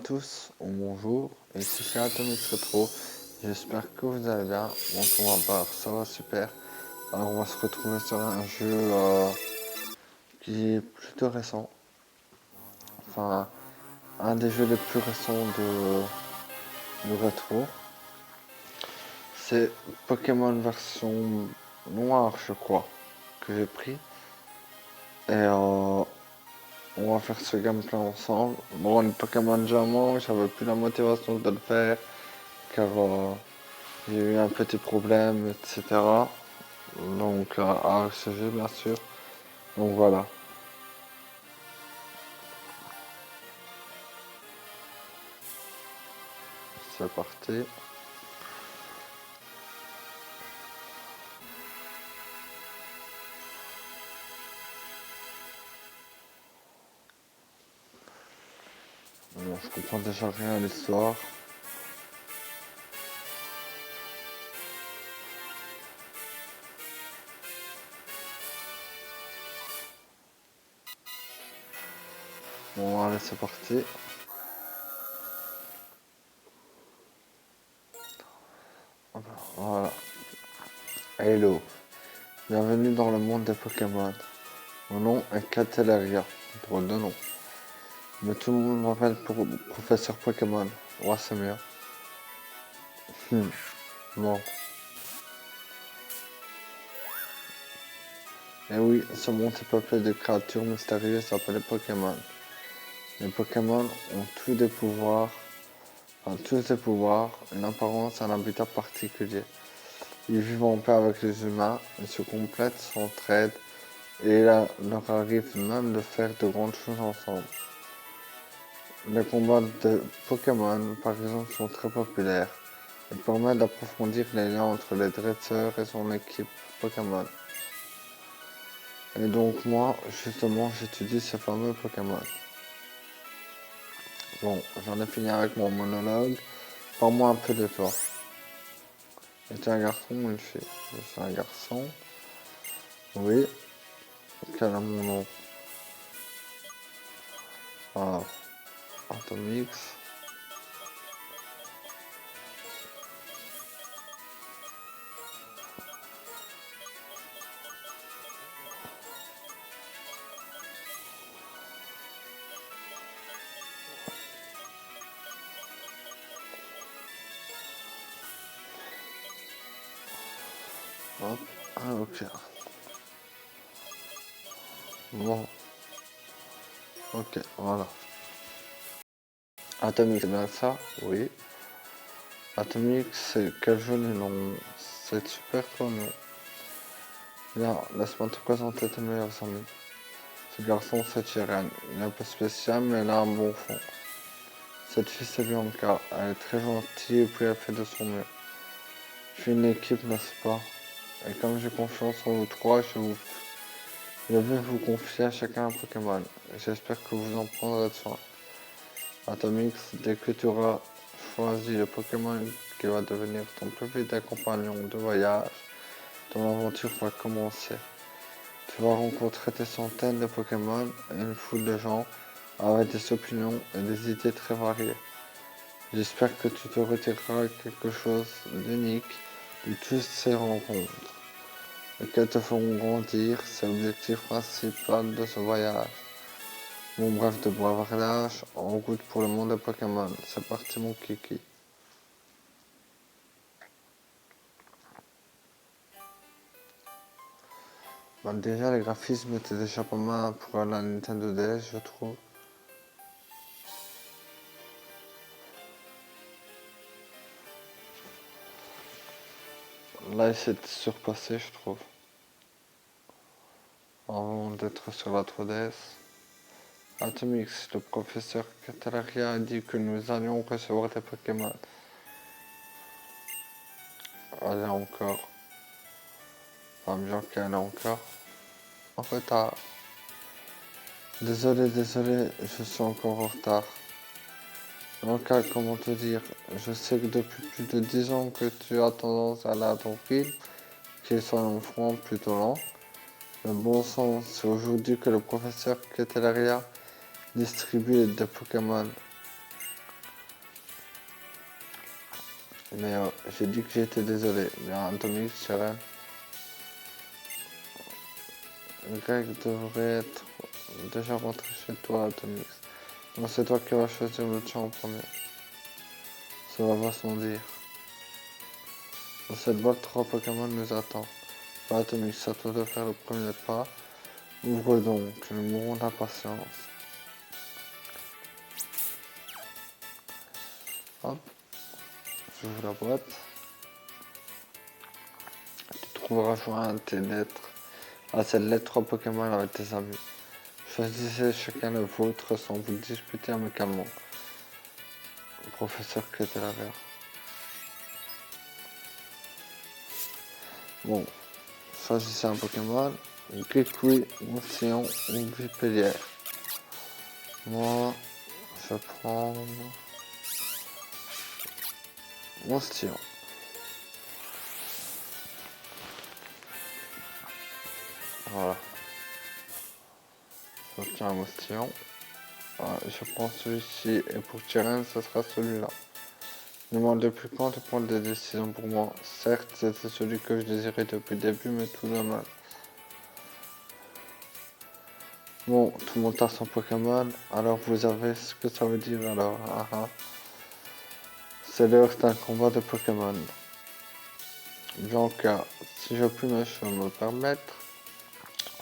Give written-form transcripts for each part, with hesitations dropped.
tous, ou bonjour, ici c'est Atomic Retro, j'espère que vous allez bien. Bon, pour ma part, ça va super. Alors on va se retrouver sur un jeu qui est plutôt récent, enfin un des jeux les plus récents de Retro. C'est Pokémon version noire, je crois, que j'ai pris. Et on va faire ce gameplay ensemble. Bon, le Pokémon Diamant, j'avais plus la motivation de le faire, car j'ai eu un petit problème, etc. Donc, à ce jeu, bien sûr. Donc, voilà. C'est parti. Bon, je comprends déjà rien à l'histoire. Bon, allez, c'est parti. Voilà. Hello. Bienvenue dans le monde des Pokémon. Mon nom est Cateleria. Drôle de nom. Mais tout le monde m'appelle pour professeur Pokémon. Ouais, c'est mieux. Bon. Et oui, ce monde est peuplé de créatures mystérieuses appelées Pokémon. Les Pokémon ont tous des pouvoirs, tous des pouvoirs, une apparence et un habitat particulier. Ils vivent en paix avec les humains, ils se complètent, s'entraident et il leur arrive même de faire de grandes choses ensemble. Les combats de Pokémon, par exemple, sont très populaires. Ils permettent d'approfondir les liens entre les dresseurs et son équipe Pokémon. Et donc moi, justement, j'étudie ces fameux Pokémon. Bon, j'en ai fini avec mon monologue. Parle-moi un peu de toi. Es-tu un garçon ou une fille? Je suis un garçon. Oui. Quel est mon nom? Alors, Atomix. Hop. Ah, ok. Bon. Ok, voilà. Atomix, c'est bien ça? Oui. Atomix, c'est quel joli nom. C'est super ton nom. Bien, laisse-moi te présenter tes meilleurs amis. Ce garçon, c'est Chiren. Il est un peu spécial, mais il a un bon fond. Cette fille, c'est Bianca. Elle est très gentille et puis elle fait de son mieux. Je suis une équipe, n'est-ce pas? Et comme j'ai confiance en vous trois, je vais vous confier à chacun un Pokémon. J'espère que vous en prendrez soin. Atomix, dès que tu auras choisi le Pokémon qui va devenir ton plus fidèle compagnon de voyage, ton aventure va commencer. Tu vas rencontrer des centaines de Pokémon et une foule de gens avec des opinions et des idées très variées. J'espère que tu te retireras quelque chose d'unique de toutes ces rencontres et qu'elles te feront grandir, c'est l'objectif principal de ce voyage. Mon bref de bavardage, en route pour le monde des Pokémon. C'est parti mon kiki. Bah, déjà les graphismes étaient déjà pas mal pour la Nintendo DS je trouve. Là il s'est surpassé je trouve. Avant d'être sur la 3DS. Atomix, le professeur Catalaria a dit que nous allions recevoir des Pokémon. Allez encore. Enfin bien qu'elle est encore en retard. Désolé, je suis encore en retard. Bianca, comment te dire? Je sais que depuis plus de 10 ans que tu as tendance à aller à ton rythme, qu'il soit un enfant plutôt lent. Le bon sens, c'est aujourd'hui que le professeur Ketelaria distribue des Pokémon. Mais j'ai dit que j'étais désolé. Bien, Atomix, Cheren. Greg devrait être déjà rentré chez toi, Atomix. Donc c'est toi qui vas choisir le tien en premier. Cela va sans dire. Dans cette boîte, 3 Pokémon nous attendent. Bah, Atomix, c'est à toi de faire le premier pas. Ouvre donc, nous mourrons d'impatience. Hop, j'ouvre la boîte. Tu trouveras joint tes lettres. À cette lettre, 3 Pokémon avec tes amis. Choisissez chacun le vôtre sans vous disputer amicalement. Le professeur qui était là-bas. Bon, choisissez un Pokémon. Gricui, Mousillon ou Vipellière. Moi, je vais prendre Mousillon. Voilà. J'obtiens un Mousillon. Je prends celui-ci et pour Tyren, ce sera celui-là. Ne me demandez plus quand de prendre des décisions pour moi. Certes, c'était celui que je désirais depuis le début, mais tout de même. Bon, tout le monde a son Pokémon, alors vous savez ce que ça veut dire alors. C'est l'heure d'un combat de Pokémon. Donc, si je puis me permettre,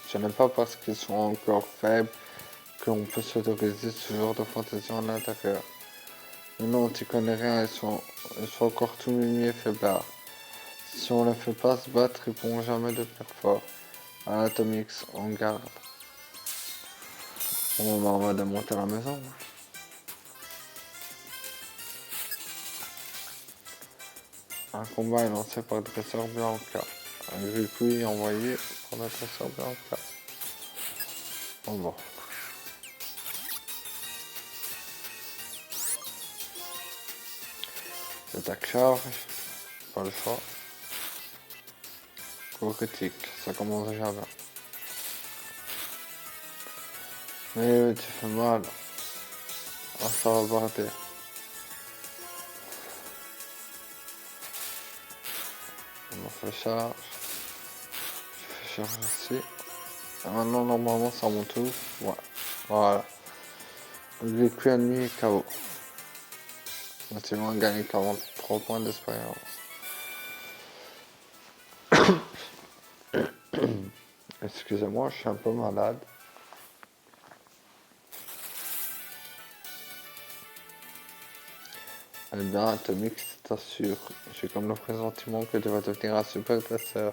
ce n'est pas parce qu'ils sont encore faibles qu'on peut s'autoriser ce genre de fantaisie en l'intérieur. Mais non, tu connais rien, ils sont encore tout mimi et faiblards. Si on ne fait pas se battre, ils pourront jamais devenir forts. Atomix, on garde. Bon, bah, on va démonter la maison. Un combat est lancé par le dresseur Blanca. Un Gripui est envoyé par le dresseur Blanca. Bon. J'attaque charge. Pas le choix. Coup critique. Ça commence déjà bien. Mais tu fais mal. Ah, ça va barder. On fait charge. Je fais charge aussi. Et maintenant, normalement, ça monte tout. Ouais. Voilà. Le Gripui ennemi est KO. Maintenant, on a gagné 43 points d'expérience. Excusez-moi, je suis un peu malade. Eh bien, Atomic, t'assure. J'ai comme le pressentiment que tu vas devenir un super dresseur.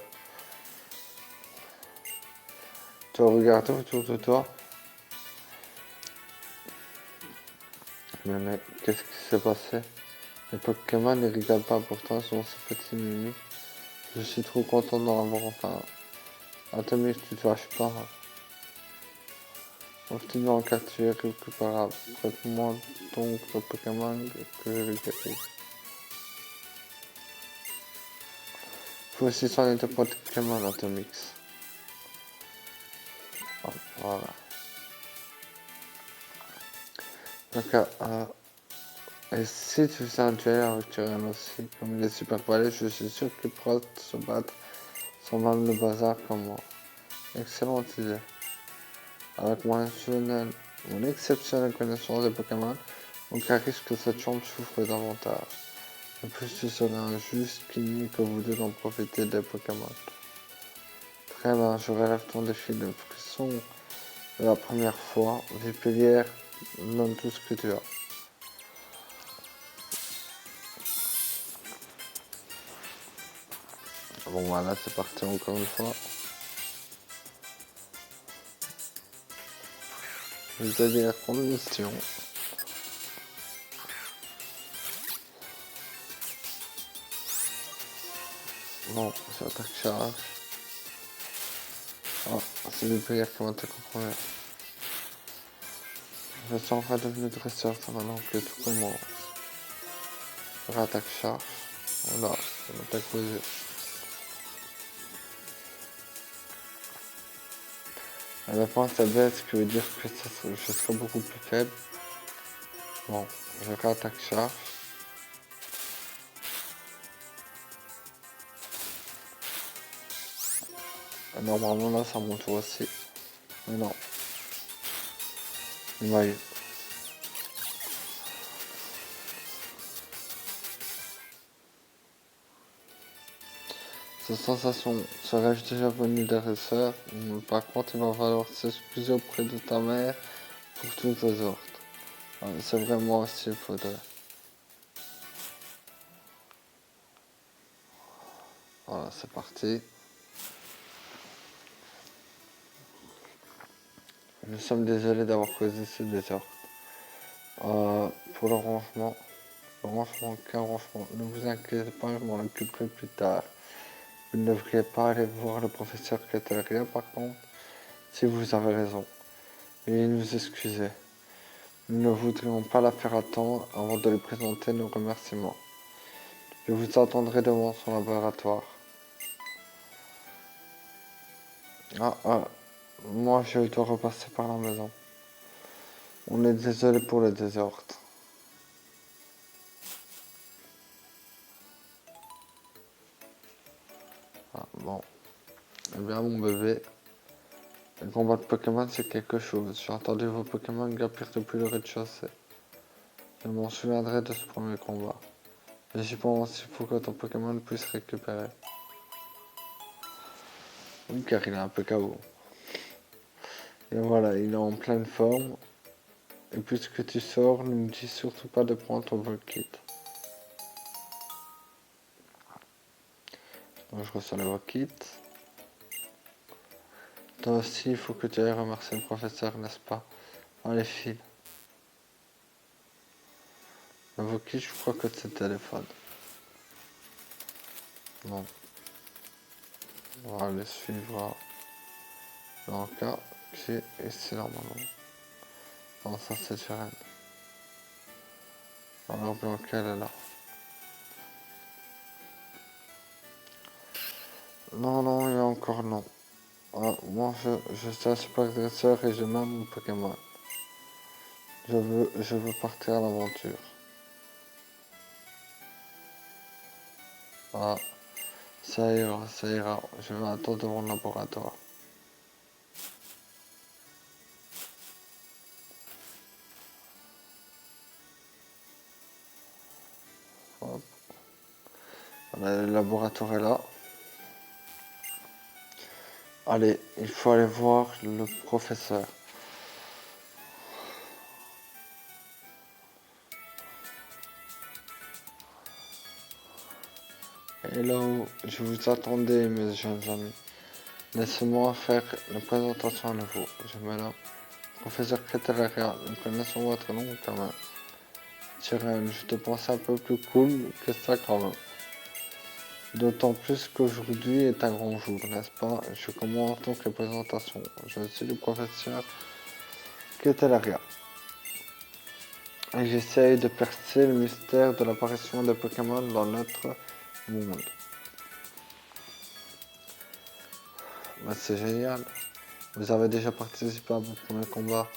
Tu vas regarder autour de toi. Mais qu'est-ce qui s'est passé? Les Pokémon ne rigolent pas, pourtant sont ces petits mimi. Je suis trop content d'en avoir enfin. Atomic, tu te lâches pas. Continue en cas tu es récupérable. Prête-moi donc le Pokémon que je vais guérir. Faut aussi soigner tes Pokémon, Atomix. Oh, voilà. Donc, et si tu faisais un duel avec Tyrion aussi, comme il est super balèze, je suis sûr qu'il pourra se battre sans même le bazar comme moi. Excellente idée. Avec mon exceptionnelle connaissance des Pokémon, aucun risque que cette chambre souffre davantage. En plus, ce serait injuste qu'il n'y ait que vous deux d'en profiter des Pokémon. Très bien, je relève ton défi de frisson. La première fois, Vipellière, donne tout ce que tu as. Bon voilà, c'est parti encore une fois. Je vais te dire condition. Bon, j'attaque charge. Oh, c'est le player qui m'a été compromis. Je suis enfin devenu dresseur, ça maintenant que tout commence. Rattaque charge. Voilà, on attaque aux yeux. À la fin, ça baisse, ce qui veut dire que je serai beaucoup plus faible. Bon, je réattaque charge. Normalement là ça monte aussi. Mais non. Il m'a eu. Cette sensation serais-je déjà venu d'Heresseur? Par contre, il va falloir s'excuser auprès de ta mère pour tous tes ordres. C'est vraiment aussi il faudrait. Voilà, c'est parti. Nous sommes désolés d'avoir causé ce désordre. Pour le rangement, qu'un rangement. Ne vous inquiétez pas, je m'en occuperai plus tard. Vous ne devriez pas aller voir le professeur Catelria par contre, si vous avez raison. Veuillez nous excuser. Nous ne voudrions pas la faire attendre avant de lui présenter nos remerciements. Je vous attendrai devant son laboratoire. Moi je dois repasser par la maison. On est désolé pour le désordre. Bon. Eh bien mon bébé, le combat de Pokémon c'est quelque chose. J'ai entendu vos Pokémon gapir depuis le rez-de-chaussée. Je m'en souviendrai de ce premier combat. Mais j'y pense, il faut que ton Pokémon puisse récupérer. Oui, car il est un peu KO. Et voilà, il est en pleine forme. Et puisque tu sors, ne me dis surtout pas de prendre ton Volkit. Donc je reçois le Volkit. Toi aussi, il faut que tu ailles remercier le professeur, n'est-ce pas? Allez, file. Le Volkit, je crois que c'est le téléphone. Bon. On va aller suivre l'encas qui est ici normalement. Non, ça c'est Jaren. Alors Blanca elle est là. Non, il y a encore non. Moi je suis un super agresseur et je m'aime mon Pokémon. Je veux partir à l'aventure. Ah, ça ira. Je vais attendre devant le laboratoire. Hop. Voilà, le laboratoire est là. Allez, il faut aller voir le professeur. Hello, je vous attendais mes jeunes amis. Laissez-moi faire la présentation à nouveau. Je me nomme Professeur Cretelaria. Nous connaissons votre nom quand même. Tyrion, je te pensais un peu plus cool que ça quand même. D'autant plus qu'aujourd'hui est un grand jour, n'est-ce pas? Je commence donc la présentation. Je suis le professeur Cretelaria. Et j'essaye de percer le mystère de l'apparition des Pokémon dans notre monde. Bah, c'est génial. Vous avez déjà participé à vos premiers combats.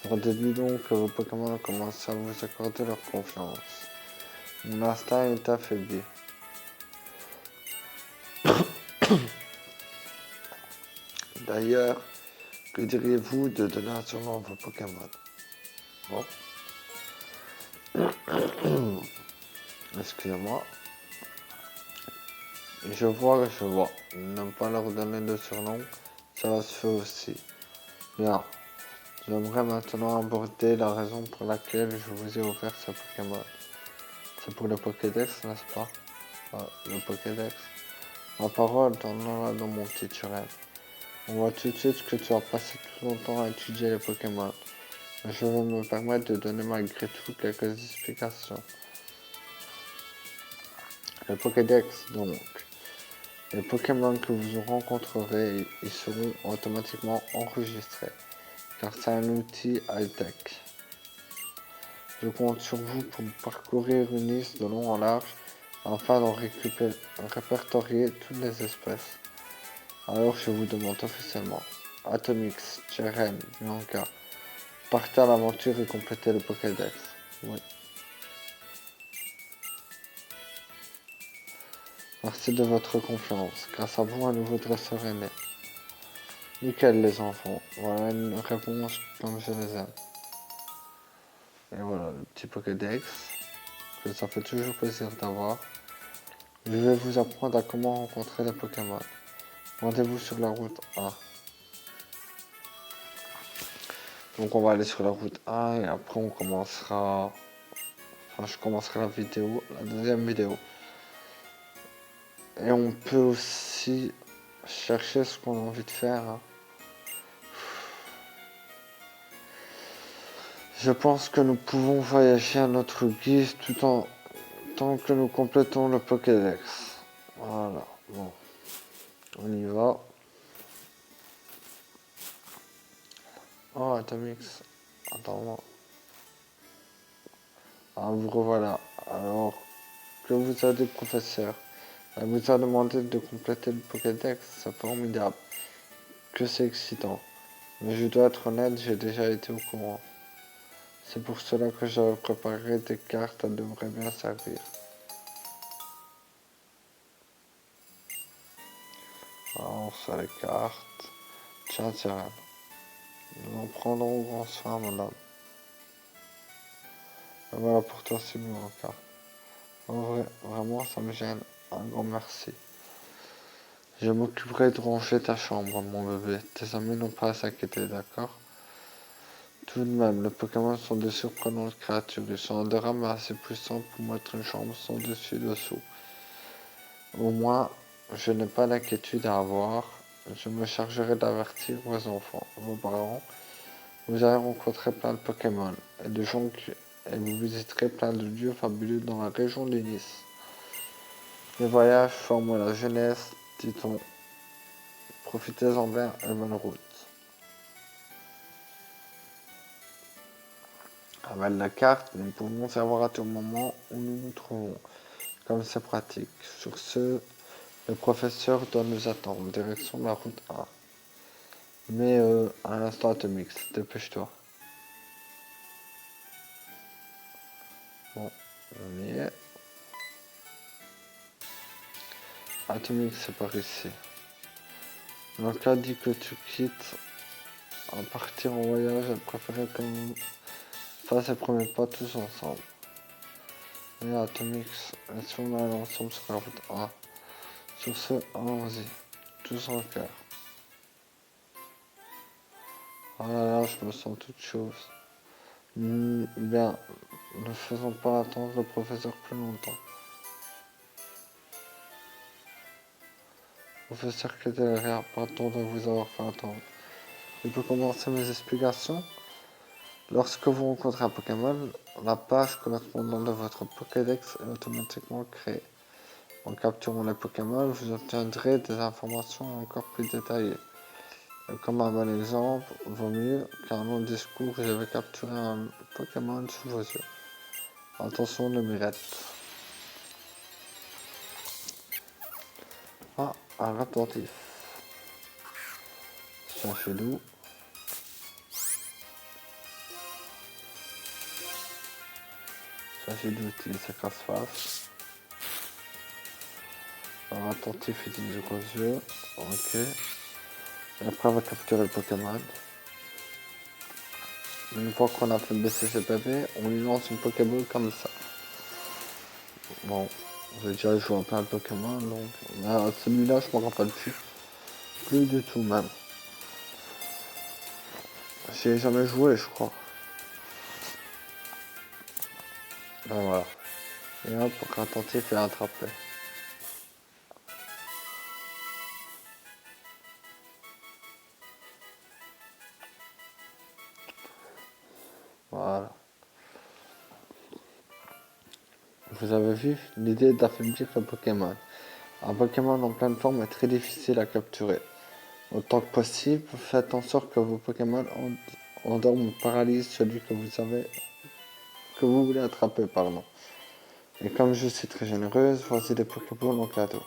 Rendez-vous donc que vos Pokémon commencent à vous accorder leur confiance. Mon instinct est affaibli. D'ailleurs, que diriez-vous de donner un surnom à vos Pokémon? Bon. Excusez-moi. Je vois. Ne pas leur donner de surnom, ça se fait aussi. Bien. J'aimerais maintenant aborder la raison pour laquelle je vous ai offert ce Pokémon. C'est pour le Pokédex, n'est-ce pas? Le Pokédex. Ma parole, t'en as dans mon petit Tyrion. On voit tout de suite que tu as passé tout ton temps à étudier les Pokémon. Je vais me permettre de donner malgré tout quelques explications. Le Pokédex, donc. Les Pokémon que vous rencontrerez, ils seront automatiquement enregistrés, car c'est un outil high-tech. Je compte sur vous pour parcourir une liste de long en large, afin d'en répertorier toutes les espèces. Alors je vous demande officiellement, Atomix, Cheren, Bianca, partez à l'aventure et complétez le Pokédex. Oui. Merci de votre confiance. Grâce à vous, un nouveau dresseur est né. Nickel les enfants. Voilà une réponse comme je les aime. Et voilà le petit Pokédex, que ça fait toujours plaisir d'avoir. Je vais vous apprendre à comment rencontrer les Pokémon. Rendez-vous sur la route A. Donc on va aller sur la route A et après on commencera... Enfin je commencerai la vidéo, la deuxième vidéo. Et on peut aussi chercher ce qu'on a envie de faire. Hein. Je pense que nous pouvons voyager à notre guise tout en tant que nous complétons le Pokédex. Voilà, bon, on y va. Oh, Atomix, attends. Ah, vous revoilà. Alors que vous avez des professeurs. Elle vous a demandé de compléter le Pokédex, c'est formidable. Que c'est excitant. Mais je dois être honnête, j'ai déjà été au courant. C'est pour cela que j'avais préparé des cartes, elles devraient bien servir. Alors, sur les cartes. Tiens, nous en prendrons grand soin, madame. Et voilà pour toi, c'est bon, encore. En vrai, vraiment, ça me gêne. Un grand merci. Je m'occuperai de ranger ta chambre, mon bébé. Tes amis n'ont pas à s'inquiéter, d'accord? Tout de même, les Pokémon sont de surprenantes créatures. Ils sont adorables mais assez puissants pour mettre une chambre sans dessus-dessous. Au moins, je n'ai pas d'inquiétude à avoir. Je me chargerai d'avertir vos enfants, vos parents. Vous allez rencontrer plein de Pokémon et de gens et vous visiterez plein de lieux fabuleux dans la région de Nice. Les voyages forment la jeunesse, dit-on. Profitez-en bien et bonne route. Avec la carte, nous pouvons savoir à tout moment où nous nous trouvons. Comme c'est pratique. Sur ce, le professeur doit nous attendre. Direction la route A. Mais à l'instant Atomix, dépêche-toi. Bon, on y est. Atomix, c'est par ici. Le cas dit que tu quittes à partir en voyage, elle préférait qu'on fasse les premiers pas tous ensemble. Et Atomix, laissons-nous aller ensemble sur la route A. Sur ce, allons-y, tous en cœur. Ah là là, je me sens toute chose. Bien, ne faisons pas attendre le professeur plus longtemps. Professeur qui était derrière, pardon de vous avoir fait attendre. Je peux commencer mes explications. Lorsque vous rencontrez un Pokémon, la page correspondante de votre Pokédex est automatiquement créée. En capturant les Pokémon, vous obtiendrez des informations encore plus détaillées. Comme un bon exemple, vaut mieux qu'un long discours, je vais capturer un Pokémon sous vos yeux. Attention, ne mirette. Ah, un attentif. C'est un chelou. Il s'agit d'utiliser casse-face. Un attentif utilise gros yeux. Ok. Et après on va capturer le Pokémon. Une fois qu'on a fait baisser ses PV, on lui lance une Pokéball comme ça. Bon, j'ai déjà joué à plein de Pokémon, donc celui-là je m'en rappelle plus. Plus du tout même. J'y ai jamais joué, je crois. Ben voilà. Et hop, pour attentif et attraper. Voilà. Vous avez vu l'idée d'affaiblir le Pokémon. Un Pokémon en pleine forme est très difficile à capturer. Autant que possible, faites en sorte que vos Pokémon endorment ou paralysent celui que vous voulez attraper, pardon. Et comme je suis très généreuse, voici des Pokéballs en cadeau.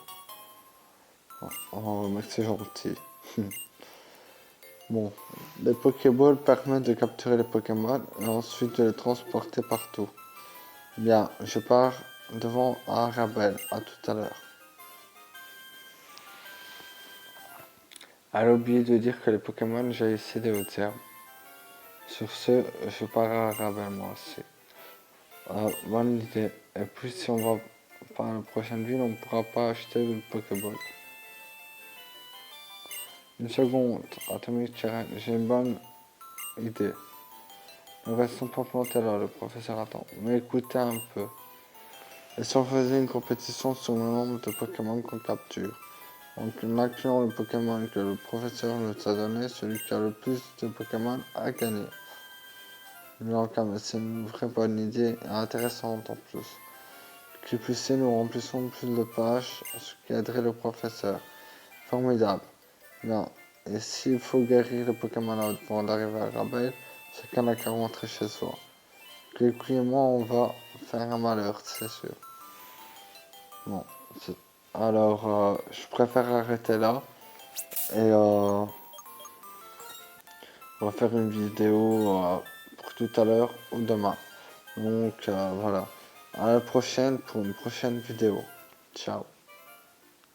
Oh, mec, c'est gentil. Bon, les Pokéballs permettent de capturer les Pokémon et ensuite de les transporter partout. Bien, je pars devant Arabelle. À tout à l'heure. Elle a oublié de dire que les Pokémon, j'ai essayé au terme. Sur ce, je pars à Rabel moi aussi. Bonne idée. Et puis si on va par la prochaine ville, on pourra pas acheter le Pokéball. Une seconde, Atomic Terrain, j'ai une bonne idée. Ne restons pas plantés là, le professeur attend. Mais écoutez un peu. Et si on faisait une compétition sur le nombre de Pokémon qu'on capture? Donc en incluant le Pokémon que le professeur nous a donné, celui qui a le plus de Pokémon a gagné. C'est une vraie bonne idée et intéressante en plus. Qui plus c'est, nous remplissons plus de pages, ce qui aiderait le professeur. Formidable. Bien. Et s'il faut guérir le Pokémon avant d'arriver à Rabel, chacun n'a qu'à rentrer chez soi. Clicky et moi, on va faire un malheur, c'est sûr. Bon. Alors, je préfère arrêter là. Et on va faire une vidéo pour tout à l'heure ou demain. Donc voilà. À la prochaine pour une prochaine vidéo. Ciao.